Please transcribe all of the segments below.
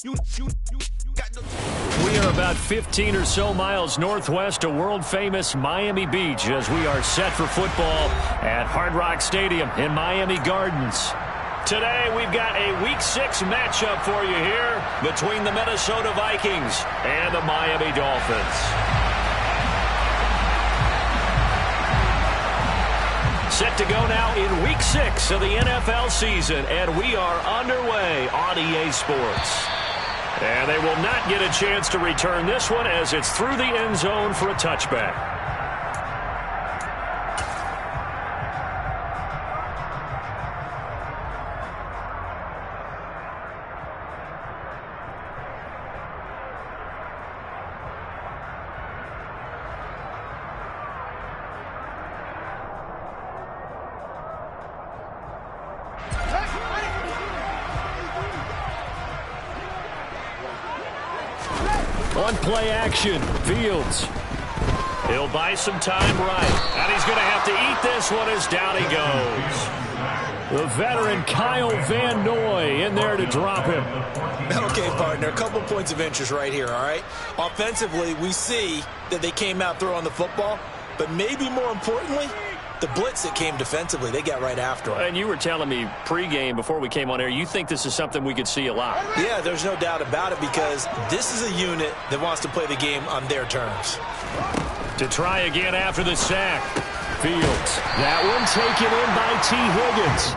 We are about 15 or so miles northwest of world-famous Miami Beach as we are set for football at Hard Rock Stadium in Miami Gardens. Today, we've got a Week 6 matchup for you here between the Minnesota Vikings and the Miami Dolphins. Set to go now in Week 6 of the NFL season, and we are underway on EA Sports. And they will not get a chance to return this one as it's through the end zone for a touchback. On play action, Fields. He'll buy some time right. And he's going to have to eat this one as down he goes. The veteran Kyle Van Noy in there to drop him. Okay, partner, a couple points of interest right here, all right? Offensively, we see that they came out throwing the football, but maybe more importantly, the blitz that came defensively, they got right after him. And you were telling me pregame before we came on air, you think this is something we could see a lot. Yeah, there's no doubt about it because this is a unit that wants to play the game on their terms. To try again after the sack. Fields. That one taken in by T. Higgins.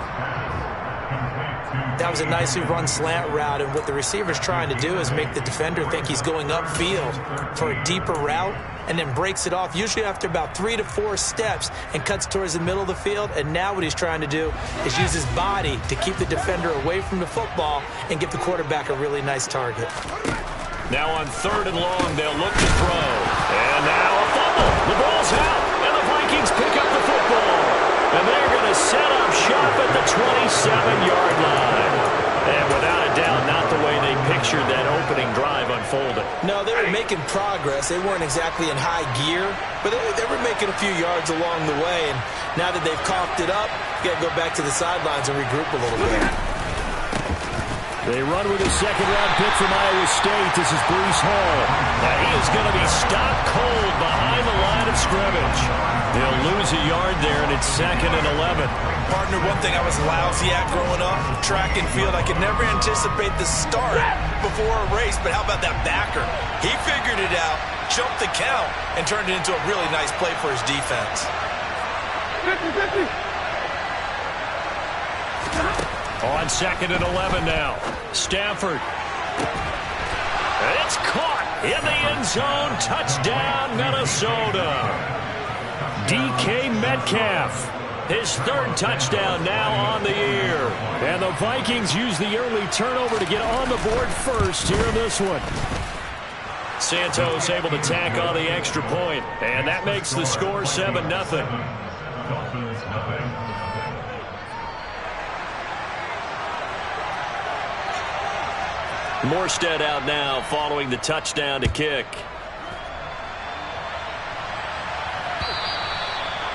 That was a nicely run slant route, and what the receiver's trying to do is make the defender think he's going upfield for a deeper route, and then breaks it off, usually after about 3 to 4 steps, and cuts towards the middle of the field. And now what he's trying to do is use his body to keep the defender away from the football and give the quarterback a really nice target. Now on 3rd and long, they'll look to throw. And now a fumble. The ball's out, and the Vikings pick up the football. And they're going to set up shop at the 27-yard line. And without a doubt, not the way they pictured that opening drive unfolded. No, they were making progress. They weren't exactly in high gear, but they were making a few yards along the way. And now that they've coughed it up, you got to go back to the sidelines and regroup a little bit. They run with a second-round pick from Iowa State. This is Breece Hall. Now he is going to be stopped cold behind the line of scrimmage. They'll lose a yard there, and it's 2nd and 11. Partner, one thing I was lousy at growing up, track and field, I could never anticipate the start before a race, but how about that backer? He figured it out, jumped the count, and turned it into a really nice play for his defense. 50-50. On 2nd and 11 now. Stafford. It's caught in the end zone. Touchdown, Minnesota. DK Metcalf. His 3rd touchdown now on the year. And the Vikings use the early turnover to get on the board first here in this one. Santos able to tack on the extra point, and that makes the score 7-0. Morstead out now following the touchdown to kick.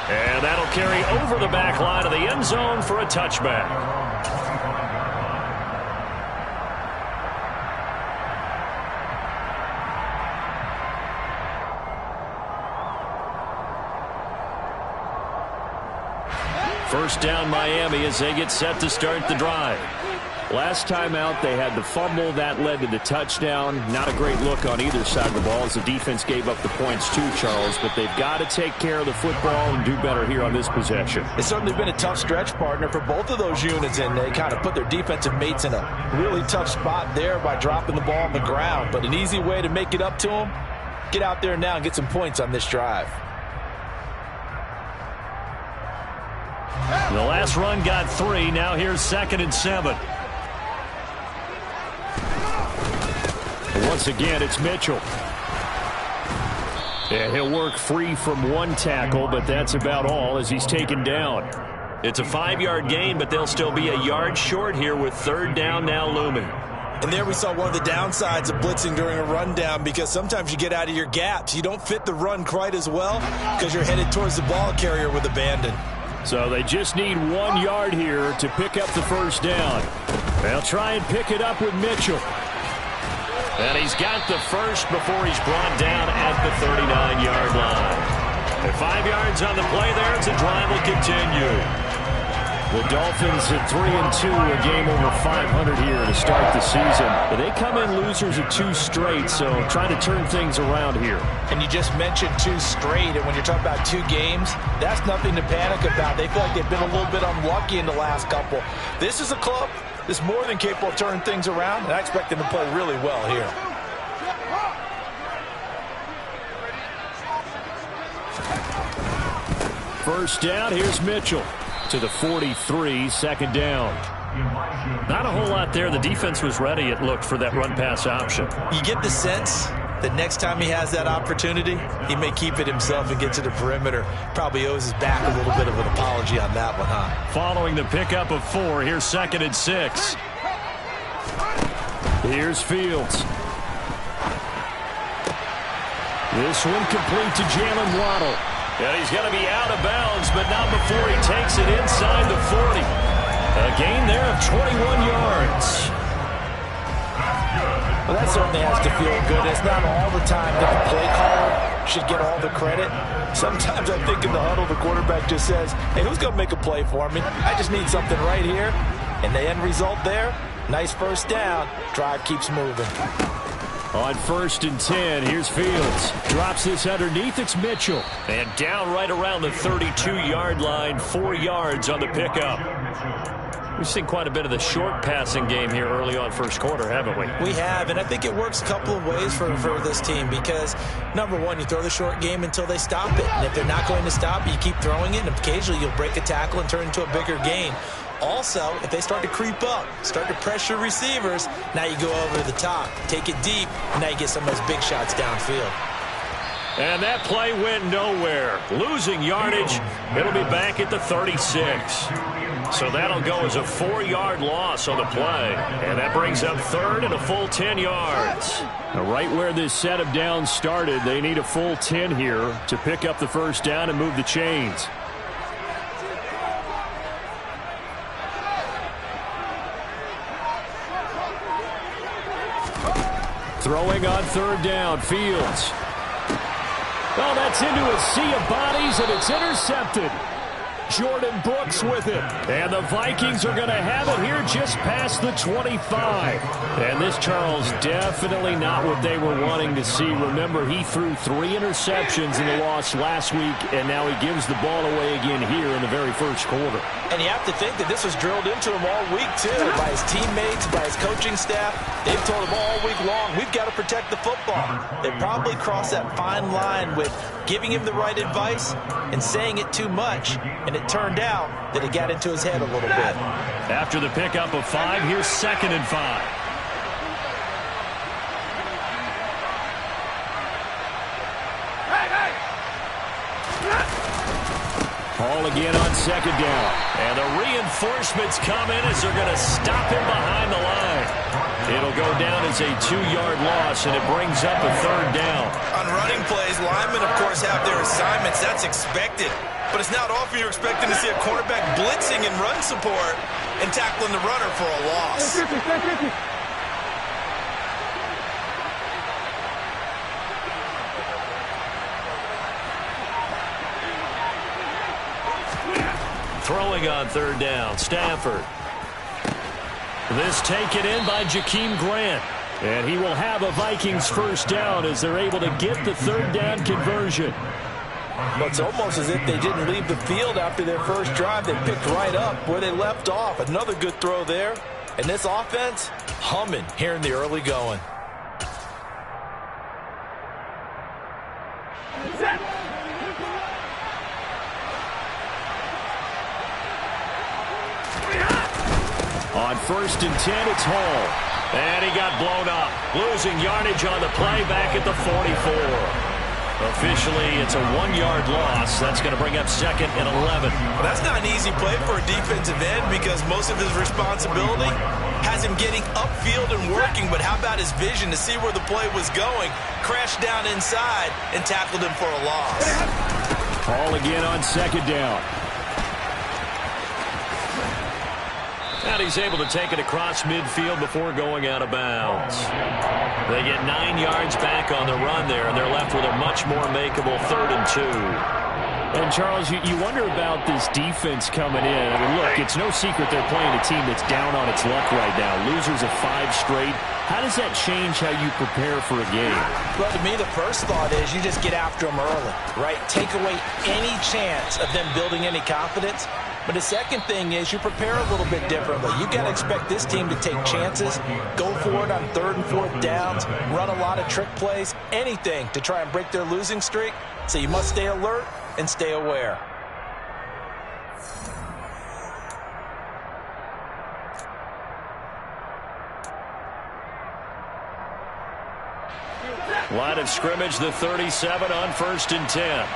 And that'll carry over the back line of the end zone for a touchback. First down Miami as they get set to start the drive. Last time out, they had the fumble. That led to the touchdown. Not a great look on either side of the ball as the defense gave up the points too, Charles. But they've got to take care of the football and do better here on this possession. It's certainly been a tough stretch, partner, for both of those units, and they kind of put their defensive mates in a really tough spot there by dropping the ball on the ground. But an easy way to make it up to them, get out there now and get some points on this drive. The last run got 3. Now here's 2nd and 7. Once again, it's Mitchell. Yeah, he'll work free from one tackle, but that's about all as he's taken down. It's a 5-yard gain, but they'll still be a yard short here with 3rd down now looming. And there we saw one of the downsides of blitzing during a rundown, because sometimes you get out of your gaps. You don't fit the run quite as well because you're headed towards the ball carrier with abandon. So they just need 1 yard here to pick up the first down. They'll try and pick it up with Mitchell. And he's got the first before he's brought down at the 39-yard line. And 5 yards on the play there as the drive will continue. The Dolphins at 3-2, a game over 500 here to start the season. But they come in losers of 2 straight, so trying to turn things around here. And you just mentioned 2 straight, and when you're talking about 2 games, that's nothing to panic about. They feel like they've been a little bit unlucky in the last couple. This is a club that's more than capable of turning things around, and I expect them to play really well here. First down, here's Mitchell to the 43, second down. Not a whole lot there. The defense was ready, it looked, for that run-pass option. You get the sense that next time he has that opportunity, he may keep it himself and get to the perimeter. Probably owes his back a little bit of an apology on that one, huh? Following the pickup of 4, here's 2nd and 6. Here's Fields. This one complete to Jalen Waddle. And he's going to be out of bounds, but not before he takes it inside the 40. A gain there of 21 yards. Well, that certainly has to feel good. It's not all the time that the play caller should get all the credit. Sometimes I think in the huddle, the quarterback just says, hey, who's going to make a play for me? I just need something right here. And the end result there, nice first down. Drive keeps moving. On 1st and 10, here's Fields. Drops this underneath, it's Mitchell. And down right around the 32-yard line, 4 yards on the pickup. We've seen quite a bit of the short passing game here early on first quarter, haven't we? We have, and I think it works a couple of ways for this team because, number one, you throw the short game until they stop it. And if they're not going to stop it, you keep throwing it, and occasionally you'll break a tackle and turn it into a bigger gain. Also, if they start to creep up, start to pressure receivers, now you go over the top, take it deep, and now you get some of those big shots downfield. And that play went nowhere. Losing yardage. It'll be back at the 36. So that'll go as a 4-yard loss on the play. And that brings up 3rd and a full 10 yards. Now, right where this set of downs started, they need a full 10 here to pick up the first down and move the chains. Throwing on 3rd down, Fields. Oh, that's into a sea of bodies, and it's intercepted. Jordan Brooks with it. And the Vikings are going to have it here just past the 25. And this, Charles, definitely not what they were wanting to see. Remember, he threw 3 interceptions in the loss last week, and now he gives the ball away again here in the very first quarter. And you have to think that this was drilled into him all week, too, by his teammates, by his coaching staff. They've told him all week long, we've got to protect the football. They probably crossed that fine line with giving him the right advice and saying it too much. And it turned out that it got into his head a little bit. After the pickup of 5, here's 2nd and 5. Ball again on 2nd down. And the reinforcements come in as they're going to stop him behind the line. It'll go down as a 2-yard loss, and it brings up a 3rd down. On running plays, linemen, of course, have their assignments. That's expected. But it's not often you're expecting to see a quarterback blitzing and run support and tackling the runner for a loss. Throwing on 3rd down, Stafford. This taken in by Jakeem Grant. And he will have a Vikings first down as they're able to get the 3rd down conversion. Well, it's almost as if they didn't leave the field after their first drive. They picked right up where they left off. Another good throw there. And this offense, humming here in the early going. On 1st and 10, it's Hall. And he got blown up. Losing yardage on the play back at the 44. Officially, it's a 1-yard loss. That's going to bring up 2nd and 11. Well, that's not an easy play for a defensive end because most of his responsibility has him getting upfield and working. But how about his vision to see where the play was going? Crashed down inside and tackled him for a loss. Hall again on 2nd down. And he's able to take it across midfield before going out of bounds. They get 9 yards back on the run there, and they're left with a much more makeable 3rd and 2. And, Charles, you wonder about this defense coming in. I mean, look, it's no secret they're playing a team that's down on its luck right now. Losers of 5 straight. How does that change how you prepare for a game? Well, to me, the first thought is you just get after them early, right? Take away any chance of them building any confidence. But the second thing is you prepare a little bit differently. You got to expect this team to take chances, go for it on 3rd and 4th downs, run a lot of trick plays, anything to try and break their losing streak. So you must stay alert and stay aware. Line of scrimmage, the 37 on 1st and 10.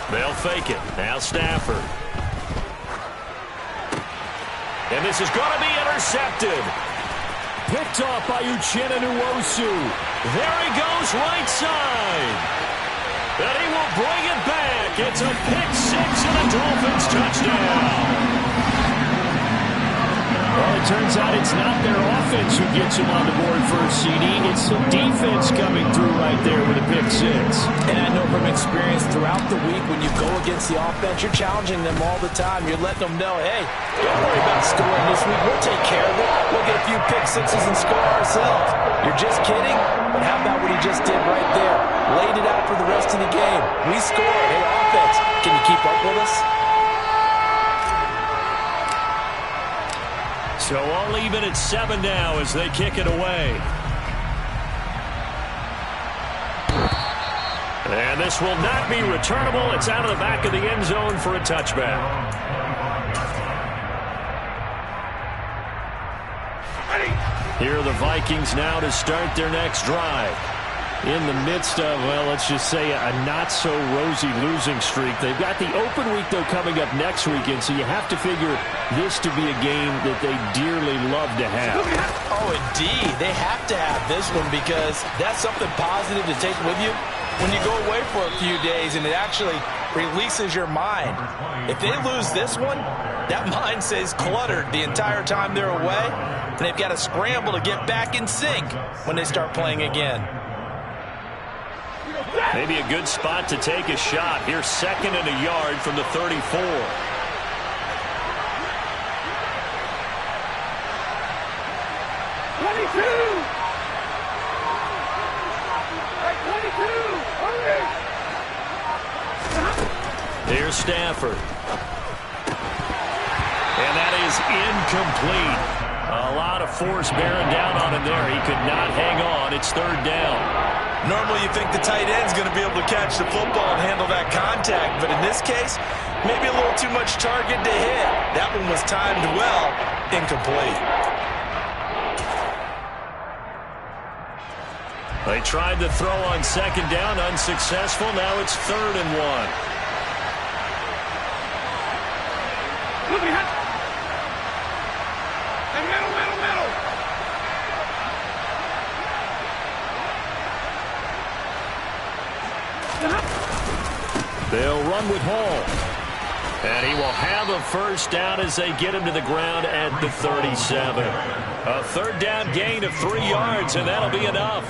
They'll fake it. Now Stafford. And this is going to be intercepted. Picked off by Uchenna Nwosu. There he goes, right side. And he will bring it back. It's a pick-6 and a Dolphins touchdown. Well, it turns out it's not their offense who gets him on the board for a CD. It's some defense coming through right there with a pick-6. And I know from experience throughout the week when you go against the offense, you're challenging them all the time. You're letting them know, hey, don't worry about scoring this week. We'll take care of it. We'll get a few pick-6s and score ourselves. You're just kidding? But how about what he just did right there? Laid it out for the rest of the game. We scored. Hey, offense, can you keep up with us? So all even at 7 now as they kick it away. And this will not be returnable. It's out of the back of the end zone for a touchback. Here are the Vikings now to start their next drive. In the midst of, well, let's just say a not-so-rosy losing streak. They've got the open week, though, coming up next weekend, so you have to figure this to be a game that they dearly love to have. Oh, indeed. They have to have this one because that's something positive to take with you when you go away for a few days, and it actually releases your mind. If they lose this one, that mind stays cluttered the entire time they're away, and they've got to scramble to get back in sync when they start playing again. Maybe a good spot to take a shot. Here's 2nd and a yard from the 34. 22. Here's Stafford. And that is incomplete. A lot of force bearing down on him there. He could not hang on. It's 3rd down. Normally you think the tight end's going to be able to catch the football and handle that contact, but in this case, maybe a little too much target to hit. That one was timed well, incomplete. They tried to throw on 2nd down, unsuccessful. Now it's 3rd and 1. Look at middle. They'll run with Hall. And he will have a 1st down as they get him to the ground at the 37. A 3rd down gain of 3 yards, and that'll be enough.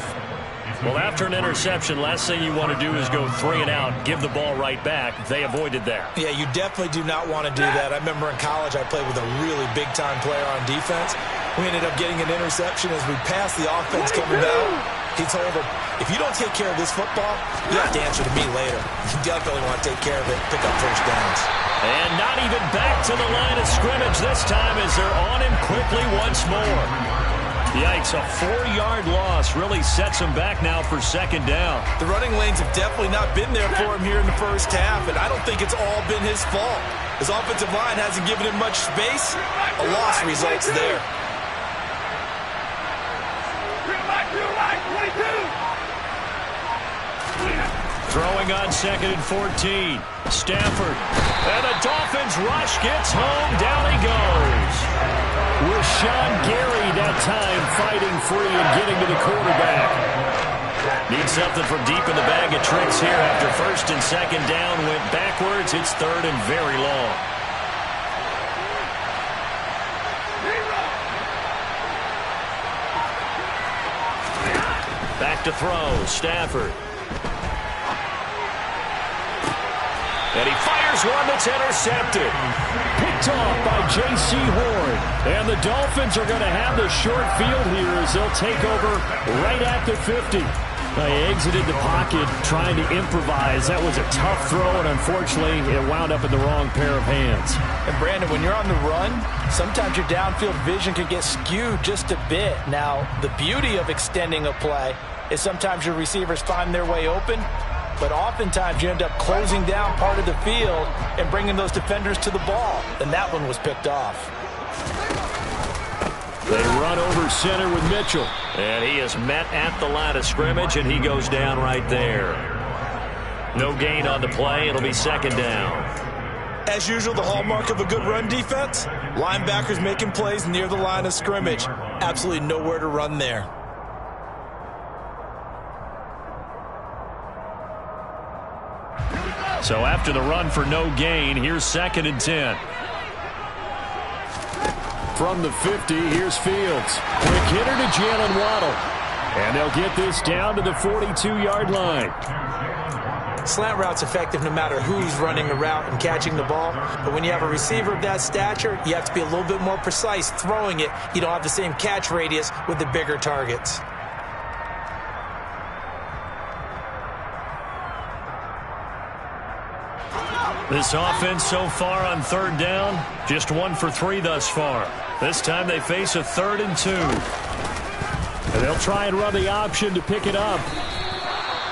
Well, after an interception, last thing you want to do is go 3 and out, give the ball right back. They avoided that. Yeah, you definitely do not want to do that. I remember in college I played with a really big-time player on defense. We ended up getting an interception as we passed the offense coming down. He told him, if you don't take care of this football, you have to answer to me later. You definitely want to take care of it, pick up 1st downs. And not even back to the line of scrimmage this time as they're on him quickly once more. Yikes, a 4-yard loss really sets him back now for 2nd down. The running lanes have definitely not been there for him here in the first half, and I don't think it's all been his fault. His offensive line hasn't given him much space. A loss results there. Throwing on 2nd and 14. Stafford. And the Dolphins rush gets home. Down he goes. With Sean Gary that time fighting free and getting to the quarterback. Needs something from deep in the bag of tricks here after 1st and 2nd down. Went backwards. It's 3rd and very long. Back to throw, Stafford. And he fires one that's intercepted. Picked off by J.C. Horn. And the Dolphins are going to have the short field here as they'll take over right at the 50. They exited the pocket trying to improvise. That was a tough throw, and unfortunately, it wound up in the wrong pair of hands. And, Brandon, when you're on the run, sometimes your downfield vision can get skewed just a bit. Now, the beauty of extending a play is sometimes your receivers find their way open, but oftentimes you end up closing down part of the field and bringing those defenders to the ball. And that one was picked off. They run over center with Mitchell. And he is met at the line of scrimmage, and he goes down right there. No gain on the play. It'll be second down. As usual, the hallmark of a good run defense, linebackers making plays near the line of scrimmage. Absolutely nowhere to run there. So after the run for no gain, here's 2nd and 10. From the 50, here's Fields. Quick hitter to Jalen Waddle. And they'll get this down to the 42-yard line. Slant route's effective no matter who's running the route and catching the ball. But when you have a receiver of that stature, you have to be a little bit more precise throwing it. You don't have the same catch radius with the bigger targets. This offense so far on 3rd down, just 1 for 3 thus far. This time they face a 3rd and 2. And they'll try and run the option to pick it up.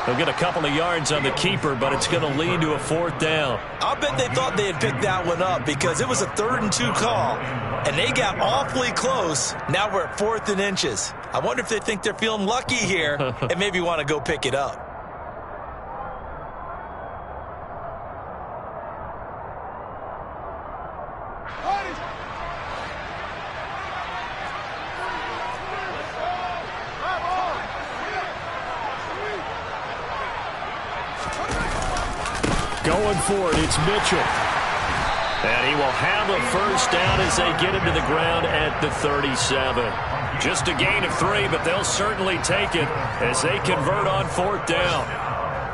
They'll get a couple of yards on the keeper, but it's going to lead to a 4th down. I'll bet they thought they had picked that one up because it was a 3rd and 2 call, and they got awfully close. Now we're at 4th and inches. I wonder if they think they're feeling lucky here and maybe want to go pick it up. Going for it, it's Mitchell. And he will have a 1st down as they get him to the ground at the 37. Just a gain of 3, but they'll certainly take it as they convert on 4th down.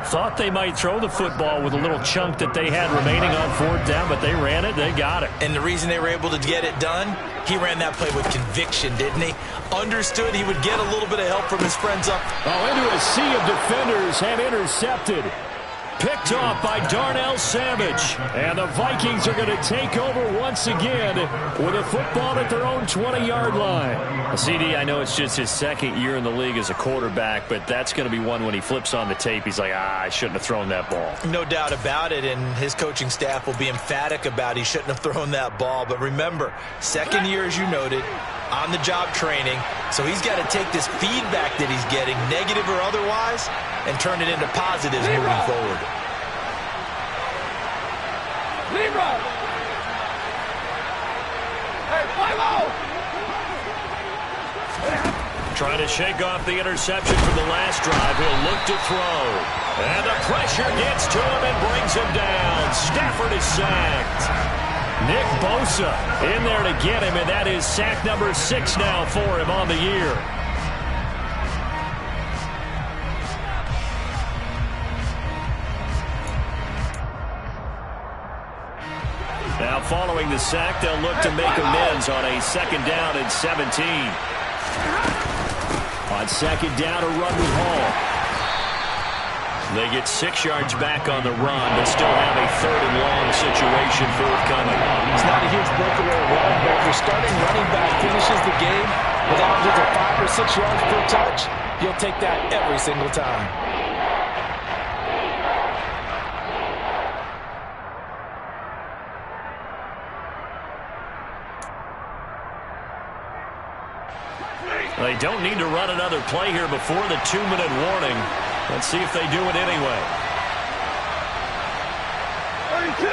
Thought they might throw the football with a little chunk that they had remaining on 4th down, but they ran it, they got it. And the reason they were able to get it done, he ran that play with conviction, didn't he? Understood he would get a little bit of help from his friends up. Oh, into a sea of defenders and intercepted. Picked off by Darnell Savage. And the Vikings are going to take over once again with a football at their own 20-yard line. CD, I know it's just his 2nd year in the league as a quarterback, but that's going to be one when he flips on the tape. He's like, I shouldn't have thrown that ball. No doubt about it, and his coaching staff will be emphatic about he shouldn't have thrown that ball. But remember, 2nd year, as you noted, on-the-job training. So he's got to take this feedback that he's getting, negative or otherwise, and turn it into positives moving forward. Libra! Hey, 5-0! Trying to shake off the interception from the last drive. He'll look to throw. And the pressure gets to him and brings him down. Stafford is sacked. Nick Bosa in there to get him, and that is sack number 6 now for him on the year. Now following the sack, they'll look to make amends on a 2nd down and 17. On 2nd down, a run with Hall. They get 6 yards back on the run, but still have a 3rd and long situation forthcoming. It's not a huge breakaway run, but if your starting running back finishes the game with averages of 5 or 6 yards per touch, you'll take that every single time. They don't need to run another play here before the 2-minute warning. Let's see if they do it anyway. 32!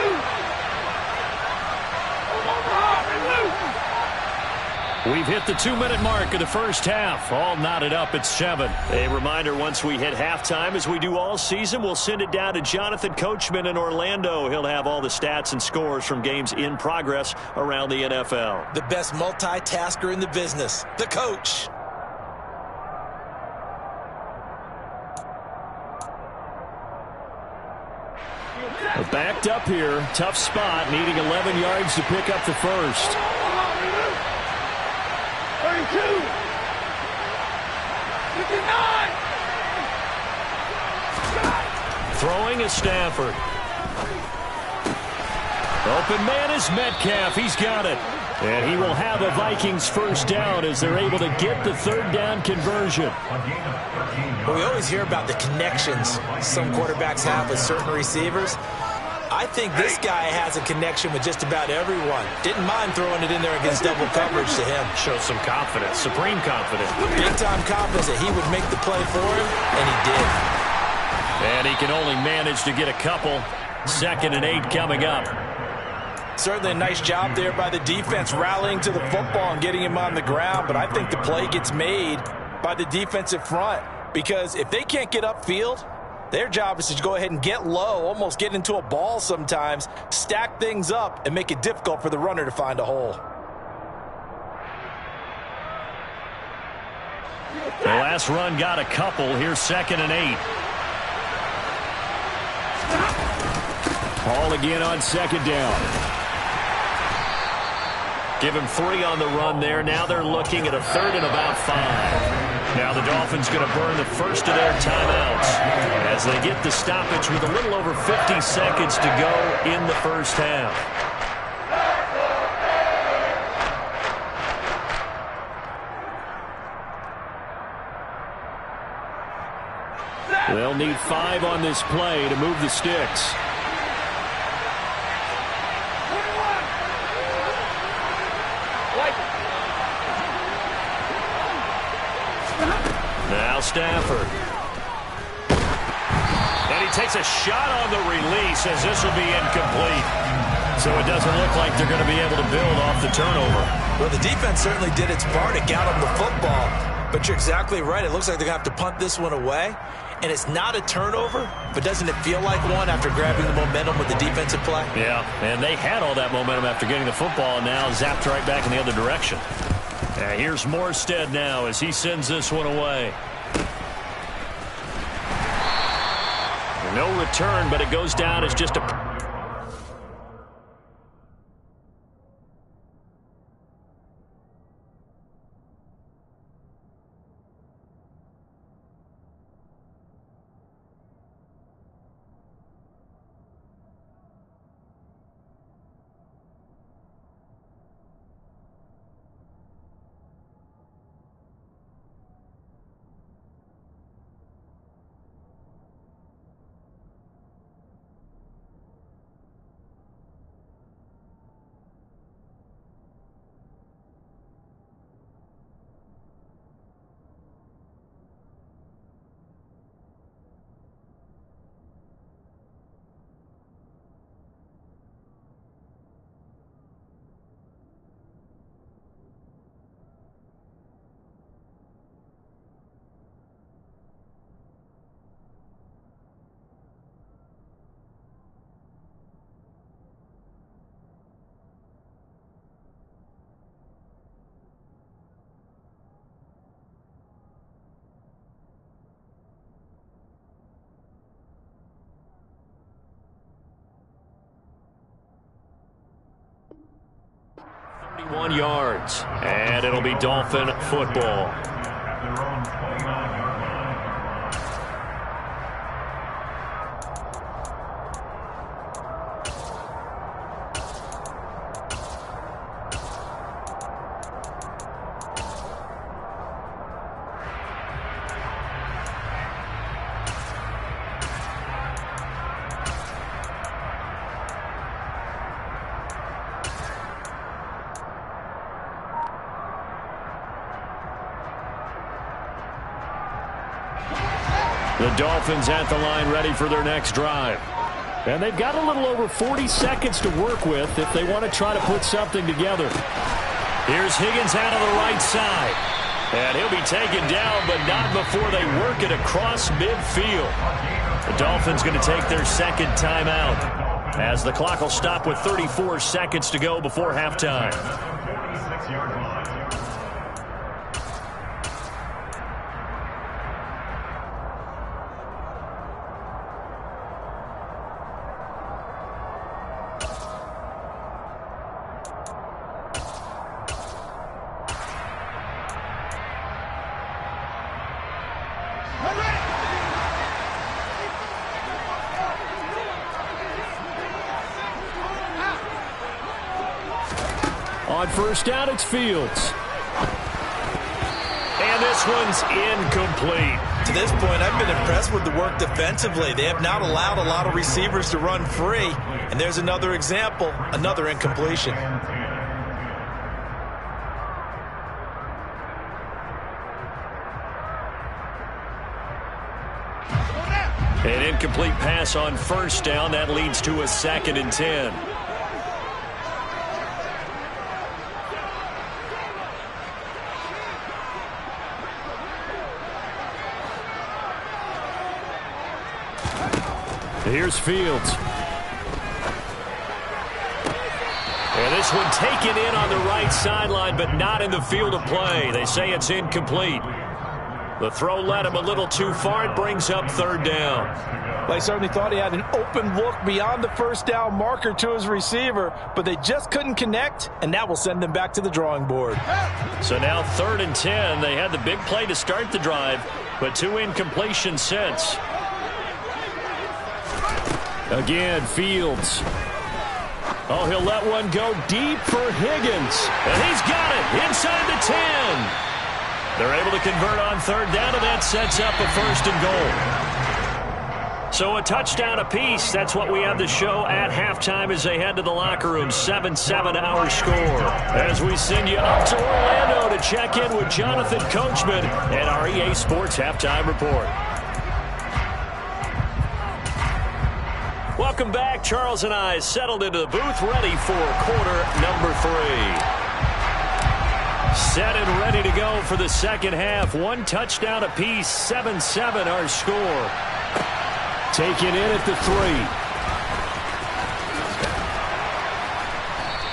We've hit the 2-minute mark of the first half. All knotted up at 7. A reminder, once we hit halftime, as we do all season, we'll send it down to Jonathan Coachman in Orlando. He'll have all the stats and scores from games in progress around the NFL. The best multitasker in the business, the coach. backed up here. Tough spot, needing 11 yards to pick up the first. 32. 59. Throwing is Stafford. Open man is Metcalf. He's got it. And he will have a Vikings first down as they're able to get the third down conversion. Well, we always hear about the connections some quarterbacks have with certain receivers. I think this guy has a connection with just about everyone. Didn't mind throwing it in there against double coverage to him. Shows some confidence, supreme confidence. Big-time confidence that he would make the play for him, and he did. And he can only manage to get a couple. 2nd and 8 coming up. Certainly a nice job there by the defense rallying to the football and getting him on the ground, but I think the play gets made by the defensive front because if they can't get upfield, their job is to go ahead and get low, almost get into a ball sometimes, stack things up, and make it difficult for the runner to find a hole. The last run got a couple. Here's 2nd and 8. Ball again on 2nd down. Give him 3 on the run there. Now they're looking at a 3rd and about 5. Now the Dolphins going to burn the first of their timeouts as they get the stoppage with a little over 50 seconds to go in the first half. They'll need 5 on this play to move the sticks. Now Stafford. And he takes a shot on the release as this will be incomplete. So it doesn't look like they're going to be able to build off the turnover. Well, the defense certainly did its part to get them the football. But you're exactly right. It looks like they're going to have to punt this one away. And it's not a turnover, but doesn't it feel like one after grabbing the momentum with the defensive play? Yeah, and they had all that momentum after getting the football and now zapped right back in the other direction. Here's Morstead now as he sends this one away. No return, but it goes down as just a... yards, and it'll be Dolphin football. The Dolphins at the line ready for their next drive. And they've got a little over 40 seconds to work with if they want to try to put something together. Here's Higgins out of the right side. And he'll be taken down, but not before they work it across midfield. The Dolphins going to take their second timeout as the clock will stop with 34 seconds to go before halftime. On first down, it's Fields. And this one's incomplete. To this point, I've been impressed with the work defensively. They have not allowed a lot of receivers to run free. And there's another example, another incompletion. An incomplete pass on first down. That leads to a 2nd and 10. Here's Fields. And this one taken in on the right sideline, but not in the field of play. They say it's incomplete. The throw led him a little too far. It brings up 3rd down. They certainly thought he had an open look beyond the first down marker to his receiver, but they just couldn't connect, and that will send them back to the drawing board. So now 3rd and 10. They had the big play to start the drive, but 2 incompletions since. Again, Fields. Oh, he'll let one go deep for Higgins. And he's got it inside the 10. They're able to convert on 3rd down, and that sets up a 1st and goal. So a touchdown apiece. That's what we have to show at halftime as they head to the locker room. 7-7 our score. As we send you up to Orlando to check in with Jonathan Coachman and our EA Sports Halftime Report. Welcome back. Charles and I settled into the booth, ready for quarter number 3. Set and ready to go for the second half. 1 touchdown apiece. 7-7 our score. Taken in at the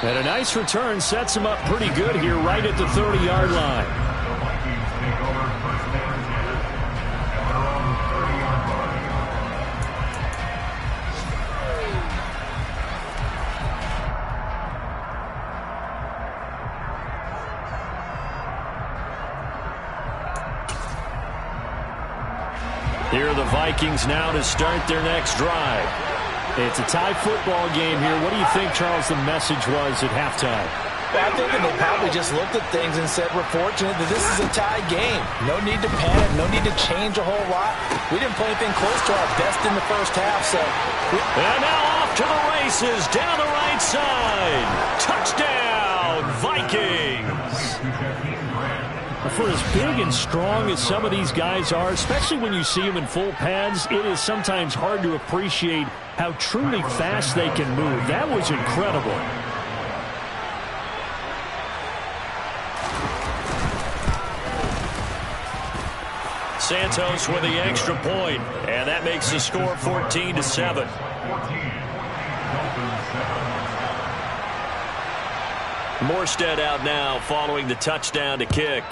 3. And a nice return sets him up pretty good here right at the 30-yard line. Here are the Vikings now to start their next drive. It's a tie football game here. What do you think, Charles, the message was at halftime? Well, I think that they probably just looked at things and said, we're fortunate that this is a tie game. No need to panic. No need to change a whole lot. We didn't play anything close to our best in the first half. And now off to the races down the right side. Touchdown, Vikings. For as big and strong as some of these guys are, especially when you see them in full pads, it is sometimes hard to appreciate how truly fast they can move. That was incredible. Santos with the extra point, and that makes the score 14-7. Morstead out now following the touchdown to kick.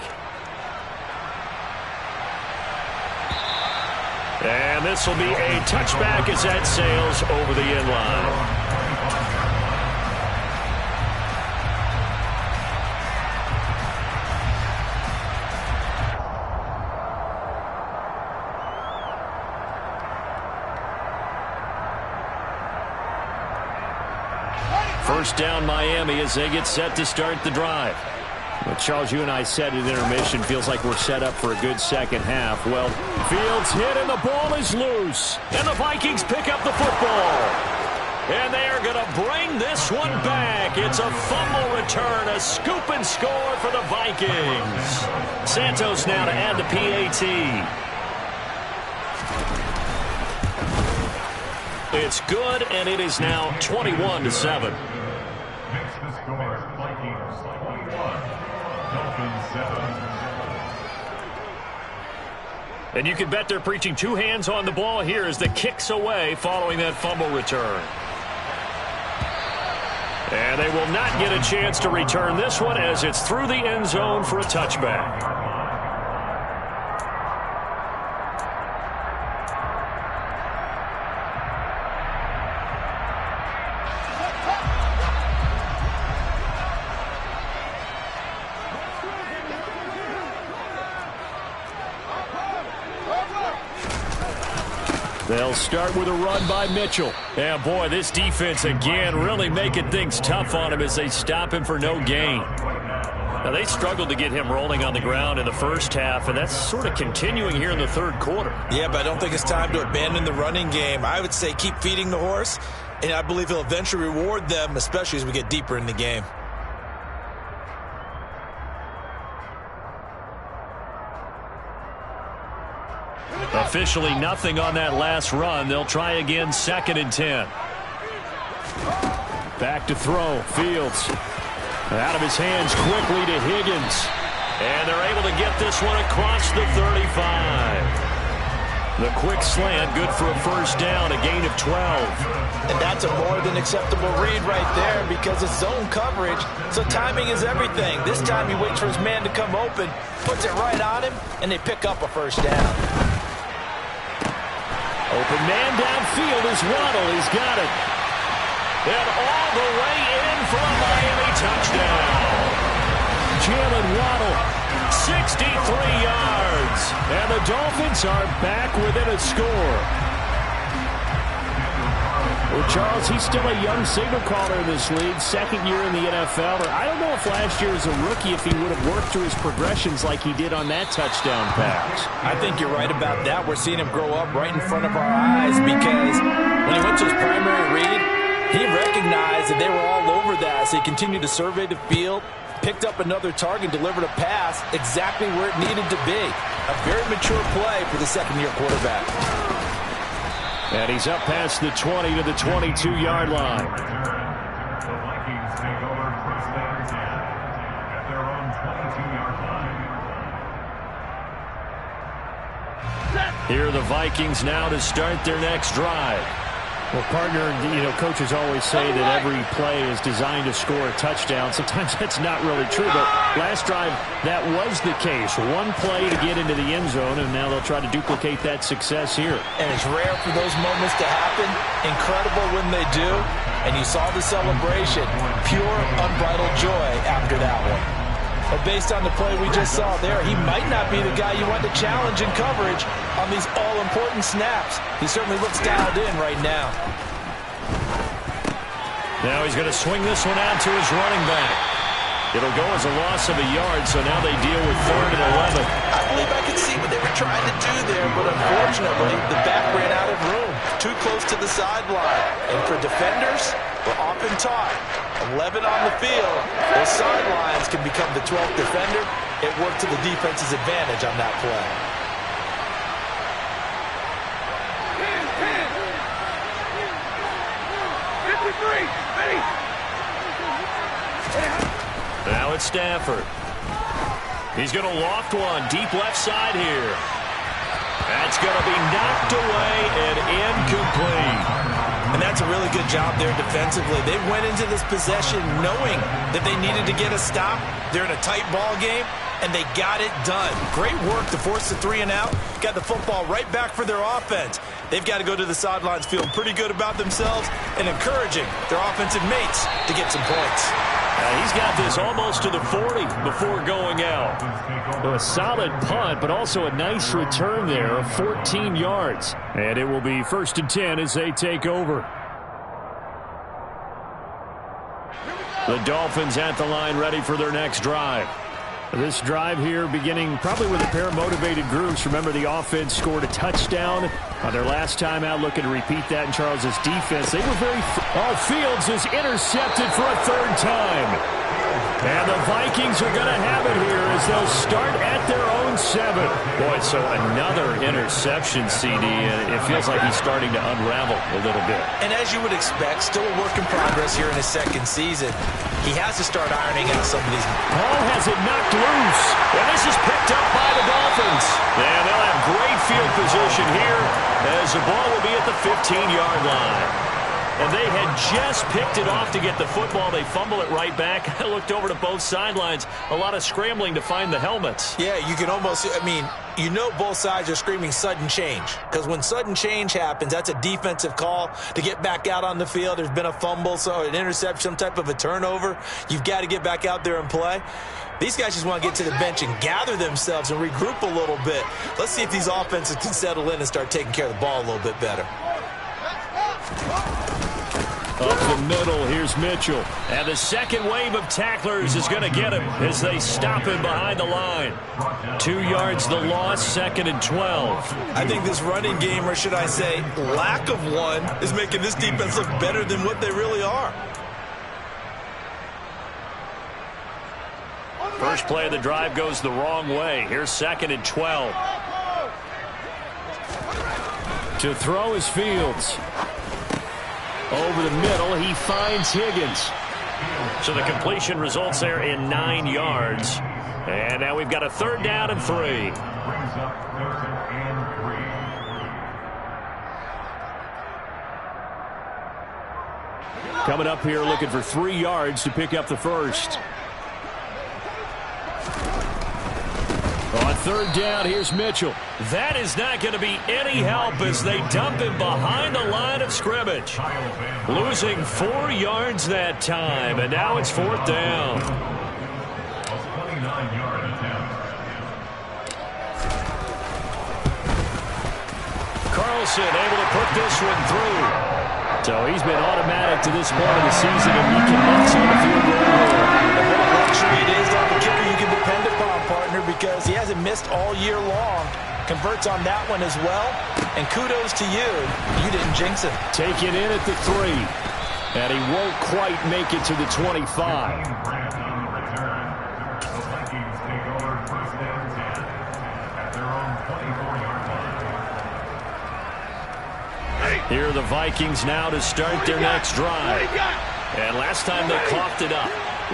And this will be a touchback as that sails over the end line. First down Miami as they get set to start the drive. But Charles, you and I said at intermission, feels like we're set up for a good second half. Well, Fields hit and the ball is loose. And the Vikings pick up the football. And they are going to bring this one back. It's a fumble return, a scoop and score for the Vikings. Santos now to add the PAT. It's good, and it is now 21-7. And you can bet they're preaching 2 hands on the ball here as the kick's away following that fumble return. And they will not get a chance to return this one as it's through the end zone for a touchback. They'll start with a run by Mitchell. And, boy, this defense, again, really making things tough on him as they stop him for no gain. Now, they struggled to get him rolling on the ground in the first half, and that's sort of continuing here in the third quarter. Yeah, but I don't think it's time to abandon the running game. I would say keep feeding the horse, and I believe he'll eventually reward them, especially as we get deeper in the game. Officially nothing on that last run. They'll try again, 2nd and 10. Back to throw. Fields. Out of his hands quickly to Higgins. And they're able to get this one across the 35. The quick slant, good for a first down, a gain of 12. And that's a more than acceptable read right there because it's zone coverage, so timing is everything. This time he waits for his man to come open, puts it right on him, and they pick up a first down. Open man downfield is Waddle. He's got it. And all the way in for a Miami touchdown. Jalen Waddle, 63 yards. And the Dolphins are back within a score. Well, Charles, he's still a young signal caller in this league, 2nd year in the NFL. I don't know if last year as a rookie, if he would have worked through his progressions like he did on that touchdown pass. I think you're right about that. We're seeing him grow up right in front of our eyes because when he went to his primary read, he recognized that they were all over that. So he continued to survey the field, picked up another target, delivered a pass exactly where it needed to be. A very mature play for the second-year quarterback. And he's up past the 20 to the 22-yard line. The Vikings take over first down and 10 at their own 22-yard line. Here are the Vikings now to start their next drive. Well, partner, coaches always say that every play is designed to score a touchdown. Sometimes that's not really true, but last drive, that was the case. One play to get into the end zone, and now they'll try to duplicate that success here. And it's rare for those moments to happen. Incredible when they do. And you saw the celebration. Pure, unbridled joy after that one. But based on the play we just saw there, he might not be the guy you want to challenge in coverage on these all-important snaps. He certainly looks dialed in right now. Now he's going to swing this one out to his running back. It'll go as a loss of a yard, so now they deal with 3rd and 11. I believe I could see what they were trying to do there, but unfortunately, the back ran out of room. Too close to the sideline. And for defenders, we're often taught 11 on the field, those sidelines can become the 12th defender. It worked to the defense's advantage on that play. 53, ready. Now it's Stafford. He's going to loft one deep left side here. That's going to be knocked away and incomplete. And that's a really good job there defensively. They went into this possession knowing that they needed to get a stop. They're in a tight ball game, and they got it done. Great work to force the 3 and out. Got the football right back for their offense. They've got to go to the sidelines feeling pretty good about themselves and encouraging their offensive mates to get some points. He's got this almost to the 40 before going out. A solid punt, but also a nice return there of 14 yards. And it will be 1st and 10 as they take over. The Dolphins at the line ready for their next drive. This drive here beginning probably with a pair of motivated groups. Remember, the offense scored a touchdown on their last time out. Looking to repeat that in Charles's defense. They were very... Fields is intercepted for a 3rd time. And the Vikings are going to have it here as they'll start at their own 7. Boy, so another interception, CD. And it feels like he's starting to unravel a little bit. And as you would expect, still a work in progress here in his 2nd season. He has to start ironing out some of these. Paul has it knocked loose. And this is picked up by the Dolphins. And they'll have great field position here as the ball will be at the 15-yard line. And they had just picked it off to get the football. They fumble it right back. I looked over to both sidelines. A lot of scrambling to find the helmets. Yeah, you can almost, you know both sides are screaming sudden change. Because when sudden change happens, that's a defensive call to get back out on the field. There's been a fumble, so an interception, some type of a turnover. You've got to get back out there and play. These guys just want to get to the bench and gather themselves and regroup a little bit. Let's see if these offenses can settle in and start taking care of the ball a little bit better. Up the middle, here's Mitchell. And the second wave of tacklers is going to get him as they stop him behind the line. 2 yards the loss, 2nd and 12. I think this running game, or should I say lack of one, is making this defense look better than what they really are. First play of the drive goes the wrong way. Here's 2nd and 12. To throw is Fields. Over the middle, he finds Higgins. So the completion results there in 9 yards. And now we've got a 3rd down and 3. Brings up 3rd and 3. Coming up here looking for 3 yards to pick up the first. On 3rd down, here's Mitchell. That is not going to be any help as they dump him behind the line of scrimmage. Losing 4 yards that time, and now it's 4th down. 29-yard attempt. Carlson able to put this one through. So he's been automatic to this point of the season, and he connects on the field goal here. And what a luxury it is to have a kicker you can depend upon, partner, because he hasn't missed all year long. Converts on that one as well. And kudos to you. You didn't jinx him. Taken in at the 3. And he won't quite make it to the 25. Brand on the return. The Vikings take over 1st and 10 at their own 24-yard line. Here are the Vikings now to start their next drive. And last time they coughed it up,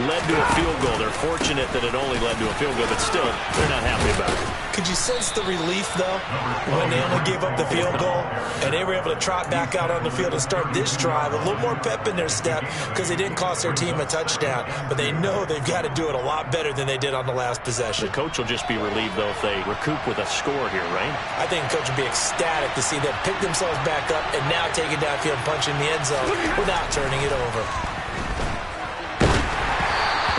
led to a field goal. They're fortunate that it only led to a field goal, but still, they're not happy about it. Could you sense the relief, though, when they only gave up the field goal and they were able to trot back out on the field and start this drive? A little more pep in their step because they didn't cost their team a touchdown, but they know they've got to do it a lot better than they did on the last possession. The coach will just be relieved, though, if they recoup with a score here, right? I think the coach would be ecstatic to see them pick themselves back up and now take it downfield and punch in the end zone without turning it over.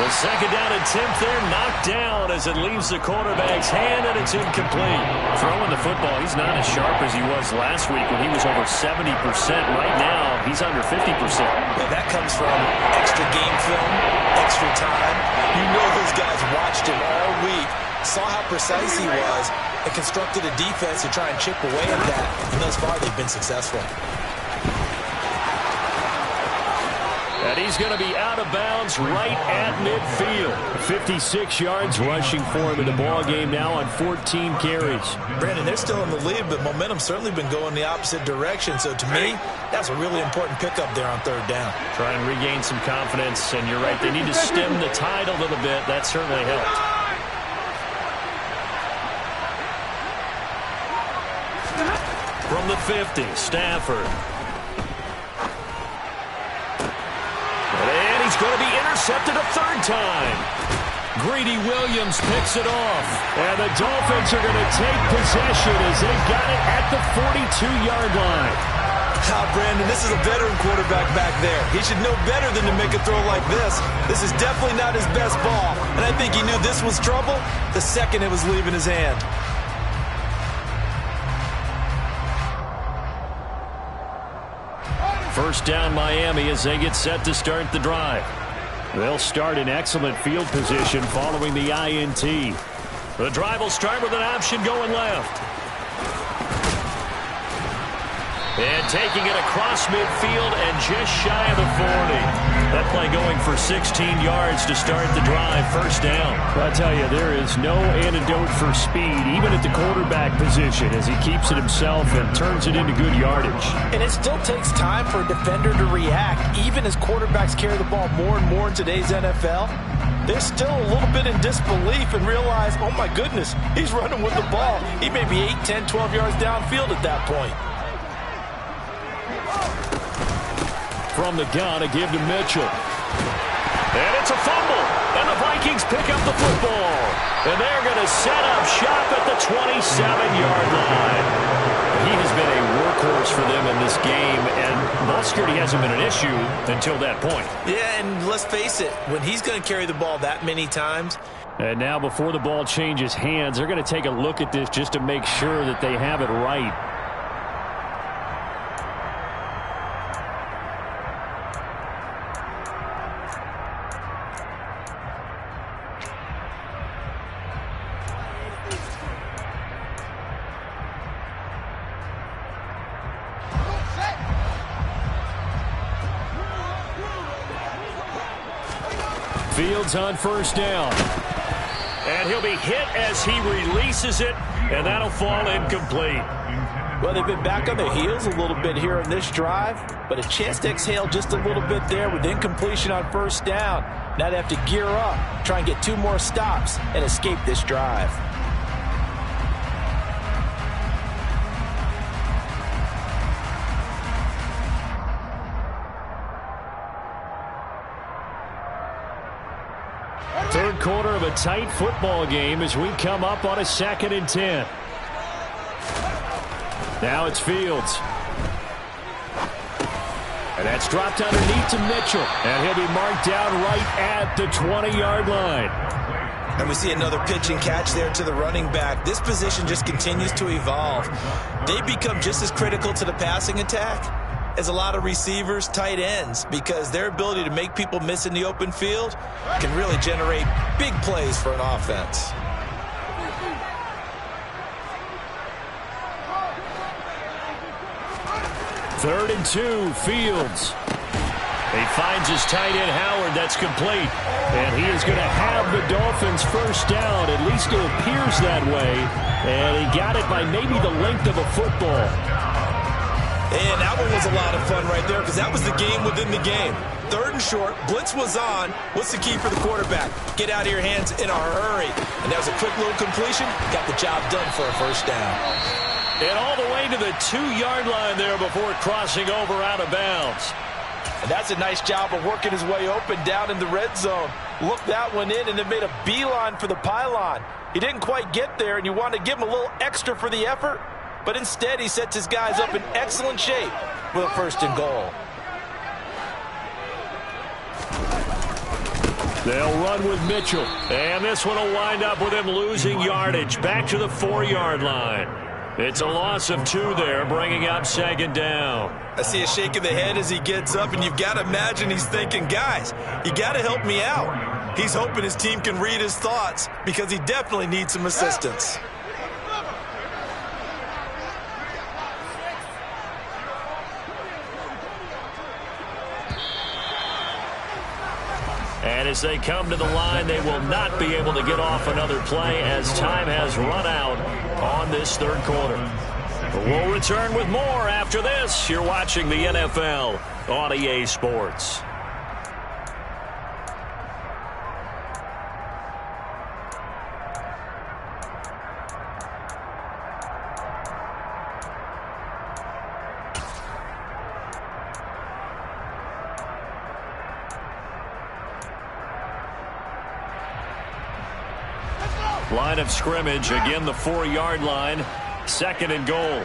The 2nd down attempt there knocked down as it leaves the quarterback's hand, and it's incomplete. Throwing the football, he's not as sharp as he was last week when he was over 70%. Right now, he's under 50%. Well, that comes from extra game film, extra time. You know those guys watched him all week, saw how precise he was, and constructed a defense to try and chip away at that. And thus far, they've been successful. And he's going to be out of bounds right at midfield. 56 yards rushing for him in the ball game now on 14 carries. Brandon, they're still in the lead, but momentum's certainly been going the opposite direction. So to me, that's a really important pickup there on 3rd down. Try and regain some confidence, and you're right, they need to stem the tide a little bit. That certainly helped. From the 50, Stafford. And he's going to be intercepted a 3rd time. Greedy Williams picks it off. And the Dolphins are going to take possession as they got it at the 42-yard line. Brandon, this is a veteran quarterback back there. He should know better than to make a throw like this. This is definitely not his best ball. And I think he knew this was trouble the second it was leaving his hand. First down Miami as they get set to start the drive. They'll start in excellent field position following the INT. The drive will start with an option going left. And taking it across midfield and just shy of the 40. That play going for 16 yards to start the drive. First down. Well, I tell you, there is no antidote for speed, even at the quarterback position, as he keeps it himself and turns it into good yardage. And it still takes time for a defender to react, even as quarterbacks carry the ball more and more in today's NFL. They're still a little bit in disbelief and realize, oh my goodness, he's running with the ball. He may be 8, 10, 12 yards downfield at that point. From the gun, a give to Mitchell. And it's a fumble. And the Vikings pick up the football. And they're going to set up shop at the 27-yard line. He has been a workhorse for them in this game, and ball security hasn't been an issue until that point. Yeah, and let's face it, when he's going to carry the ball that many times. And now before the ball changes hands, they're going to take a look at this just to make sure that they have it right. Fields on first down. And he'll be hit as he releases it, and that'll fall incomplete. Well, they've been back on their heels a little bit here on this drive, but a chance to exhale just a little bit there with incompletion on first down. Now they have to gear up, try and get 2 more stops, and escape this drive. Third quarter of a tight football game as we come up on a 2nd and 10. Now it's Fields. And that's dropped underneath to Mitchell. And he'll be marked down right at the 20-yard line. And we see another pitch and catch there to the running back. This position just continues to evolve. They become just as critical to the passing attack as a lot of receivers, tight ends, because their ability to make people miss in the open field can really generate big plays for an offense. Third and 2, Fields. He finds his tight end, Howard. That's complete. And he is going to have the Dolphins first down. At least it appears that way. And he got it by maybe the length of a football. And that one was a lot of fun right there because that was the game within the game. Third and short, blitz was on. What's the key for the quarterback? Get out of your hands in a hurry. And that was a quick little completion. Got the job done for a first down. And all the way to the 2-yard line there before crossing over out of bounds. And that's a nice job of working his way open down in the red zone. Looked that one in and then made a beeline for the pylon. He didn't quite get there, and you want to give him a little extra for the effort. But instead, he sets his guys up in excellent shape with a 1st and goal. They'll run with Mitchell. And this one will wind up with him losing yardage back to the 4-yard line. It's a loss of 2 there, bringing up 2nd down. I see a shake of the head as he gets up, and you've got to imagine he's thinking, guys, you got to help me out. He's hoping his team can read his thoughts because he definitely needs some assistance. And as they come to the line, they will not be able to get off another play as time has run out on this 3rd quarter. We'll return with more after this. You're watching the NFL on EA Sports. Line of scrimmage, again the 4-yard line, 2nd and goal.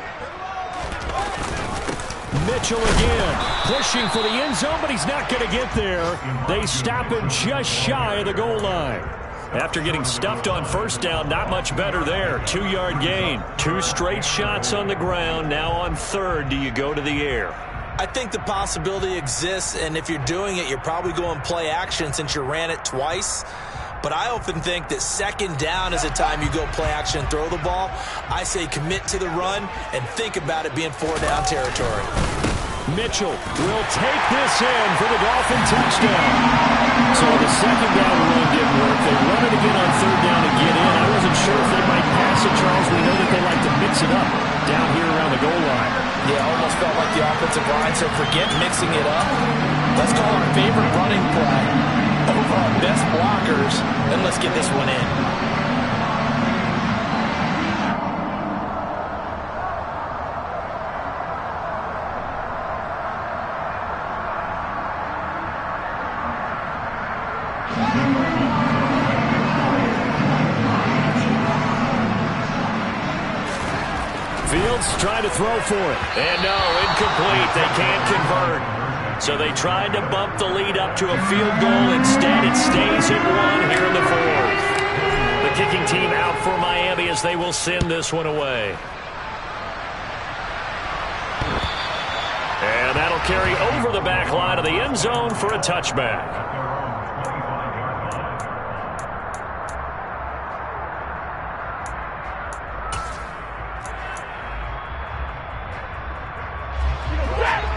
Mitchell again, pushing for the end zone, but he's not going to get there. They stop him just shy of the goal line. After getting stuffed on first down, not much better there. 2-yard gain. 2 straight shots on the ground. Now on 3rd, do you go to the air? I think the possibility exists, and if you're doing it, you're probably going play action since you ran it twice. But I often think that 2nd down is a time you go play action and throw the ball. I say commit to the run and think about it being 4-down territory. Mitchell will take this in for the Dolphin touchdown. So the 2nd down run didn't work. They run it again on 3rd down to get in. I wasn't sure if they might pass it, Charles. We know that they like to mix it up down here around the goal line. Yeah, almost felt like the offensive line said, forget mixing it up. Let's call our favorite running play over our best blockers, and let's get this one in. Fields trying to throw for it. And no, incomplete. They can't convert. So they tried to bump the lead up to a field goal. Instead, it stays at 1 here in the fourth. The kicking team out for Miami as they will send this one away. And that'll carry over the back line of the end zone for a touchback.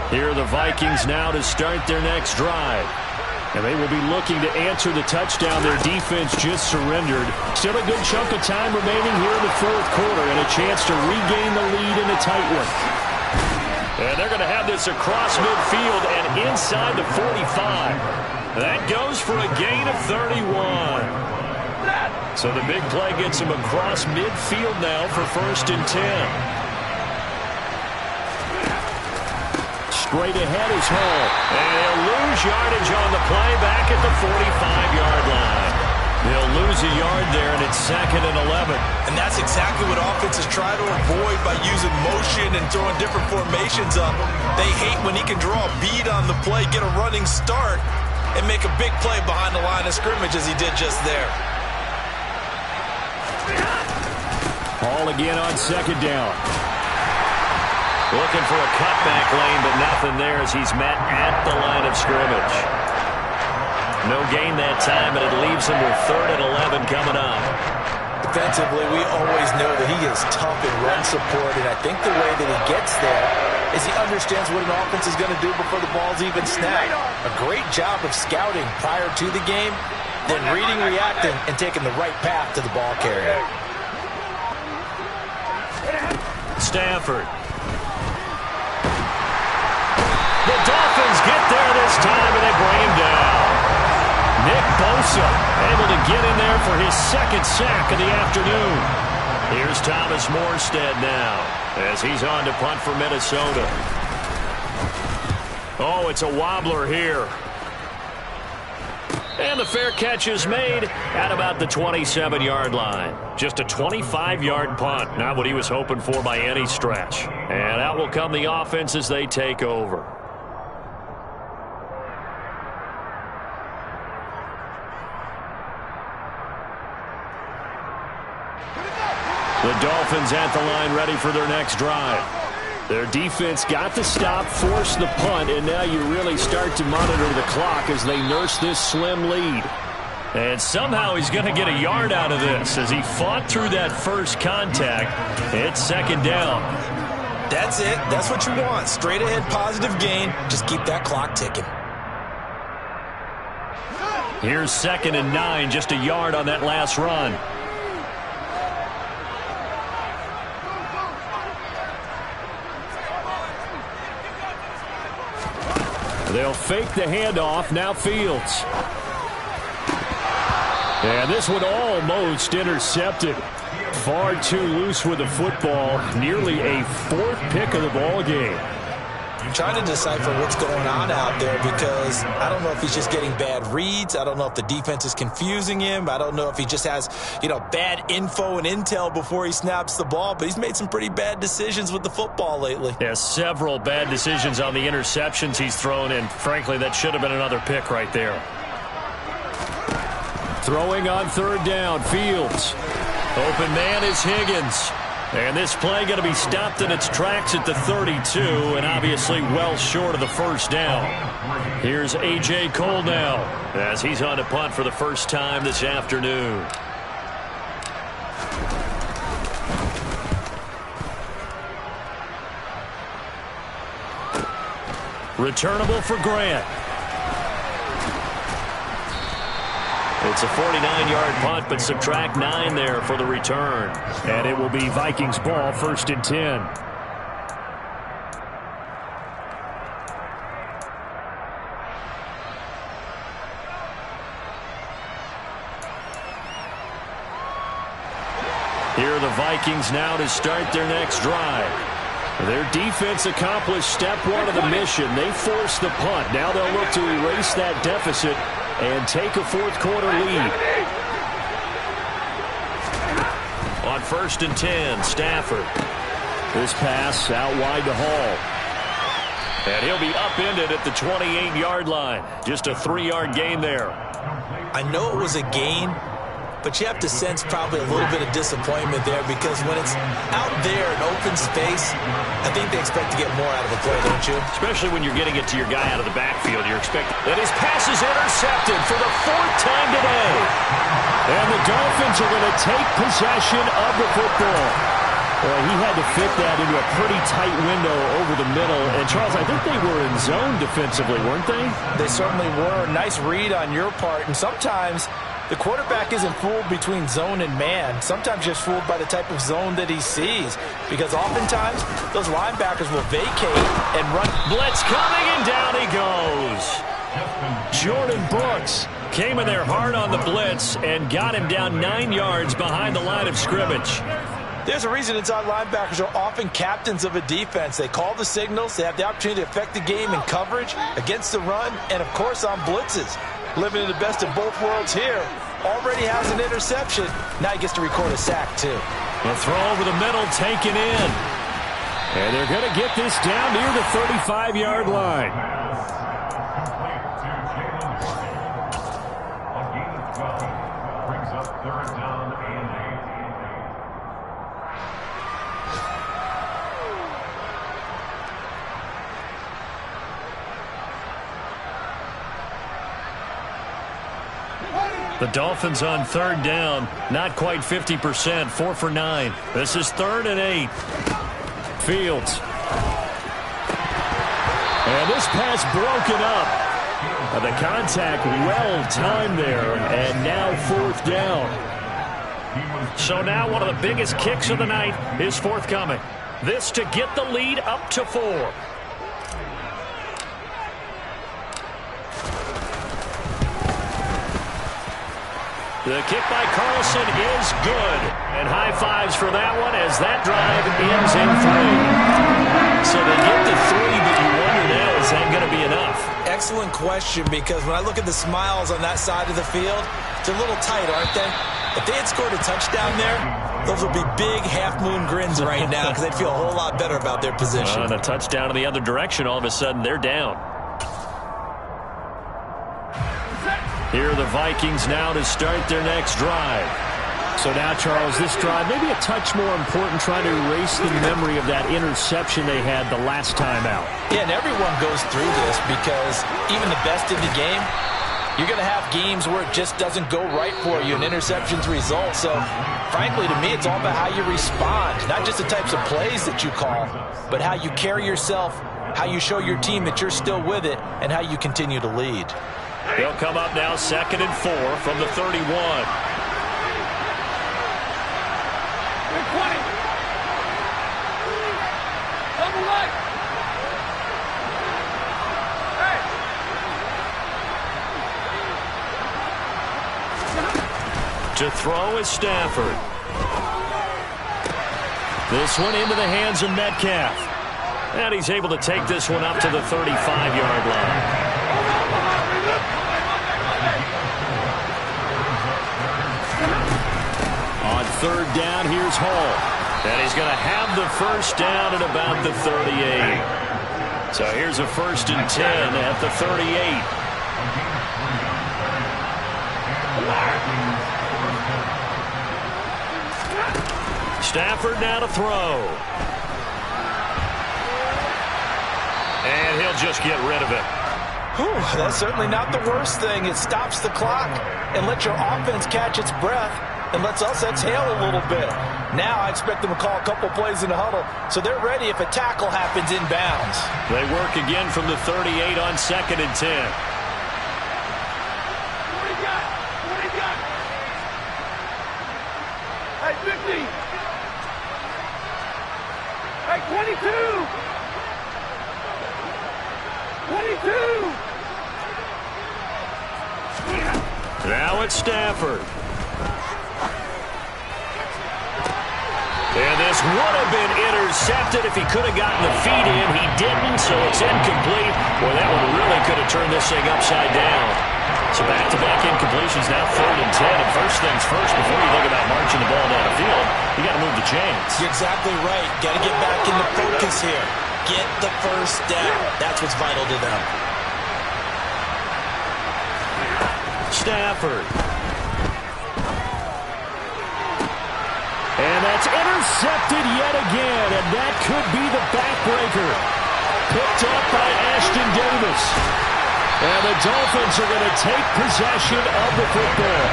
Here are the Vikings now to start their next drive. And they will be looking to answer the touchdown their defense just surrendered. Still a good chunk of time remaining here in the fourth quarter and a chance to regain the lead in a tight one. And they're going to have this across midfield and inside the 45. That goes for a gain of 31. So the big play gets him across midfield now for 1st and 10. Straight ahead is Hall. And he'll lose yardage on the play back at the 45-yard line. They'll lose a yard there, and it's 2nd and 11. And that's exactly what offenses try to avoid by using motion and throwing different formations up. They hate when he can draw a bead on the play, get a running start, and make a big play behind the line of scrimmage as he did just there. Hall again on 2nd down. Looking for a cutback lane, but nothing there as he's met at the line of scrimmage. No gain that time, and it leaves him with 3rd and 11 coming up. Defensively, we always know that he is tough in run support, and I think the way that he gets there is he understands what an offense is going to do before the ball's even snapped. A great job of scouting prior to the game, then reading, reacting, and taking the right path to the ball carrier. Stafford. The Dolphins get there this time, and they bring him down. Nick Bosa able to get in there for his 2nd sack of the afternoon. Here's Thomas Morstead now as he's on to punt for Minnesota. Oh, it's a wobbler here. And the fair catch is made at about the 27-yard line. Just a 25-yard punt, not what he was hoping for by any stretch. And out will come the offense as they take over. The Dolphins at the line ready for their next drive. Their defense got the stop, forced the punt, and now you really start to monitor the clock as they nurse this slim lead. And somehow he's going to get a yard out of this as he fought through that first contact. It's 2nd down. That's it. That's what you want. Straight ahead positive gain. Just keep that clock ticking. Here's 2nd and 9, just a yard on that last run. They'll fake the handoff. Now Fields. And this one almost intercepted. Far too loose with the football. Nearly a 4th pick of the ball game. I'm trying to decipher what's going on out there because I don't know if he's just getting bad reads. I don't know if the defense is confusing him. I don't know if he just has, bad info and intel before he snaps the ball. But he's made some pretty bad decisions with the football lately. Yeah, several bad decisions on the interceptions he's thrown, and frankly, that should have been another pick right there. Throwing on 3rd down, Fields. Open man is Higgins. And this play going to be stopped in its tracks at the 32, and obviously well short of the 1st down. Here's A.J. Cole now as he's on to punt for the first time this afternoon. Returnable for Grant. It's a 49-yard punt, but subtract 9 there for the return. And it will be Vikings ball, 1st and 10. Here are the Vikings now to start their next drive. Their defense accomplished step 1 of the mission. They forced the punt. Now they'll look to erase that deficit and take a 4th quarter lead. On 1st and 10, Stafford. This pass out wide to Hall. And he'll be upended at the 28-yard line. Just a 3-yard gain there. I know it was a gain, but you have to sense probably a little bit of disappointment there because when it's out there in open space, I think they expect to get more out of a play, don't you? Especially when you're getting it to your guy out of the backfield. You're expecting that his pass is intercepted for the 4th time today. And the Dolphins are going to take possession of the football. Well, he had to fit that into a pretty tight window over the middle. And, Charles, I think they were in zone defensively, weren't they? They certainly were. Nice read on your part. And sometimes the quarterback isn't fooled between zone and man. Sometimes just fooled by the type of zone that he sees. Because oftentimes those linebackers will vacate and run. Blitz coming, and down he goes. Jordan Brooks came in there hard on the blitz and got him down 9 yards behind the line of scrimmage. There's a reason inside linebackers are often captains of a defense. They call the signals. They have the opportunity to affect the game in coverage, against the run, and, of course, on blitzes. Living in the best of both worlds here. Already has an interception. Now he gets to record a sack, too. A throw over the middle taken in. And they're going to get this down near the 35-yard line. A gain of 12 brings up 3rd down and 8. The Dolphins on 3rd down, not quite 50%, 4 for 9. This is 3rd and 8. Fields. And this pass broken up. The contact well timed there, and now 4th down. So now one of the biggest kicks of the night is forthcoming. This to get the lead up to 4. The kick by Carlson is good. And high fives for that one as that drive ends in 3. So they get the 3, but you wonder now, is that going to be enough? Excellent question, because when I look at the smiles on that side of the field, they're a little tight, aren't they? If they had scored a touchdown there, those would be big half-moon grins right now because they'd feel a whole lot better about their position. And a touchdown in the other direction, all of a sudden they're down. Here are the Vikings now to start their next drive. So now, Charles, this drive maybe a touch more important, trying to erase the memory of that interception they had the last time out. Yeah, and everyone goes through this because even the best in the game, you're going to have games where it just doesn't go right for you, and interceptions result. So, frankly, to me, it's all about how you respond, not just the types of plays that you call, but how you carry yourself, how you show your team that you're still with it, and how you continue to lead. They'll come up now 2nd and 4 from the 31. To throw is Stafford. This one into the hands of Metcalf. And he's able to take this one up to the 35-yard line. On 3rd down, here's Hall. And he's going to have the 1st down at about the 38. So here's a 1st and 10 at the 38. Stafford now to throw. And he'll just get rid of it. Whew, that's certainly not the worst thing. It stops the clock and lets your offense catch its breath and lets us exhale a little bit. Now I expect them to call a couple plays in the huddle, so they're ready if a tackle happens inbounds. They work again from the 38 on 2nd and 10. What do you got? What do you got? Hey, 50. Hey, 22. 22. Now it's Stafford. And this would have been intercepted if he could have gotten the feet in. He didn't, so it's incomplete. Boy, that one really could have turned this thing upside down. So back-to-back incompletions, now 3rd and 10. And first things first, before you think about marching the ball down the field, you got to move the chains. You're exactly right. Got to get back into focus here. Get the first down. That's what's vital to them. Stafford. And that's intercepted yet again, and that could be the backbreaker. Picked up by Ashton Davis. And the Dolphins are going to take possession of the football.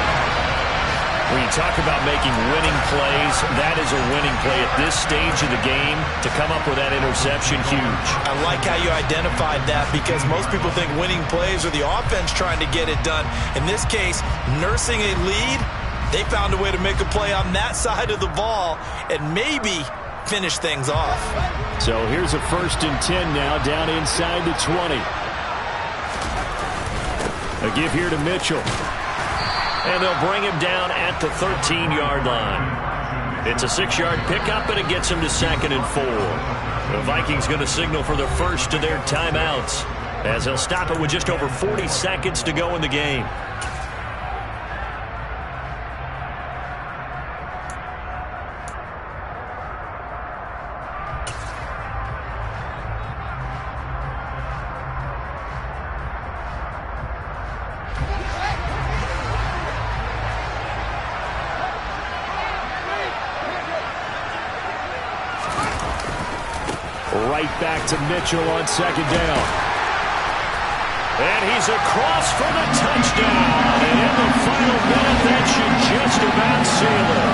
When you talk about making winning plays, that is a winning play at this stage of the game. To come up with that interception, huge. I like how you identified that, because most people think winning plays are the offense trying to get it done. In this case, nursing a lead, they found a way to make a play on that side of the ball and maybe finish things off. So here's a 1st and 10 now, down inside the 20. A give here to Mitchell. And they'll bring him down at the 13-yard line. It's a 6-yard pickup, and it gets him to 2nd and 4. The Vikings going to signal for the first of their timeouts, as they'll stop it with just over 40 seconds to go in the game. Right back to Mitchell on 2nd down. And he's across for the touchdown. And in the final minute, that should just about seal it.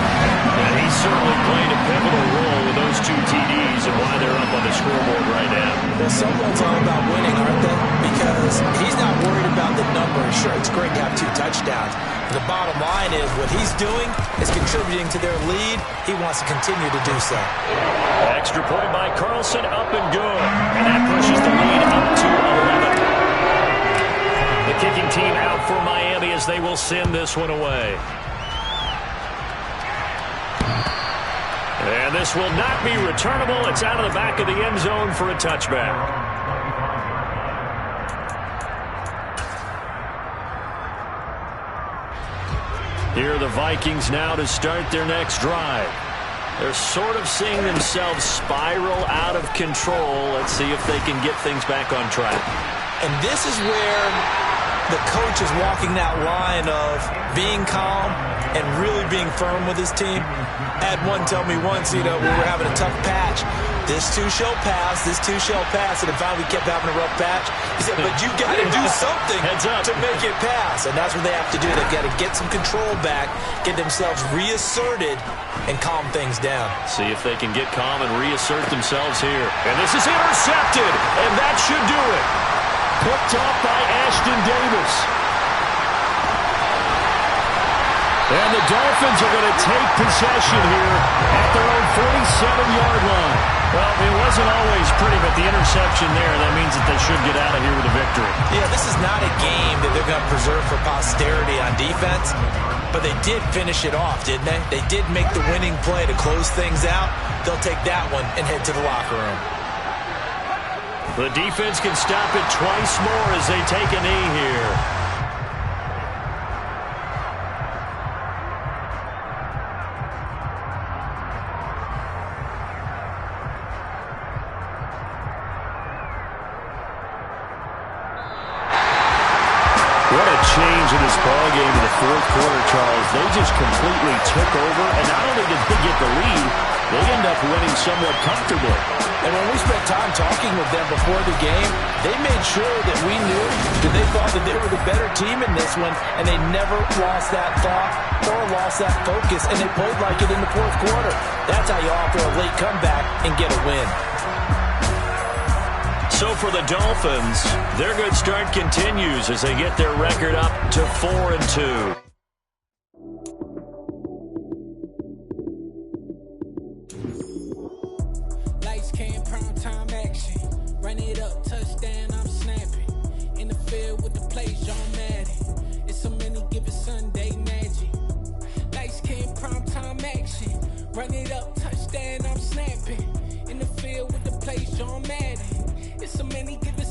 And he's certainly played a pivotal role with those 2 TDs and why they're up on the scoreboard right now. Well, someone's all about winning, aren't they? Because he's not worried about the numbers. Sure, it's great to have 2 touchdowns. But the bottom line is what he's doing is contributing to their lead. He wants to continue to do so. Extra point by Carlson, up and good. And that pushes the lead up to 11. The kicking team out for Miami as they will send this one away. And this will not be returnable. It's out of the back of the end zone for a touchback. Here are the Vikings now to start their next drive. They're sort of seeing themselves spiral out of control. Let's see if they can get things back on track. And this is where the coach is walking that line of being calm and really being firm with his team. I had one tell me once, we were having a tough patch. This too shall pass, this too shall pass. And if finally we kept having a rough patch, he said, but you got to do something to make it pass. And that's what they have to do. They've got to get some control back, get themselves reasserted, and calm things down. See if they can get calm and reassert themselves here. And this is intercepted, and that should do it. Picked off by Ashton Davis. And the Dolphins are going to take possession here at their own 47-yard line. Well, it wasn't always pretty, but the interception there, that means that they should get out of here with a victory. Yeah, this is not a game that they're going to preserve for posterity on defense, but they did finish it off, didn't they? They did make the winning play to close things out. They'll take that one and head to the locker room. The defense can stop it twice more as they take a knee here. What a change in this ballgame in the 4th quarter, Charles. They just completely took over, and not only did they get the lead, they end up winning somewhat comfortably. And when we spent time talking with them before the game, they made sure that we knew that they thought that they were the better team in this one, and they never lost that thought or lost that focus, and they played like it in the 4th quarter. That's how you offer a late comeback and get a win. So for the Dolphins, their good start continues as they get their record up to 4-2. Lights, cam, prime time action. Run it up, touchdown, I'm snapping. In the field with the plays, John Madden. It's so many given Sunday magic. Lights, cam, prime time action. Run it up, touchdown, I'm snapping. In the field with the plays, John Madden. It's so many given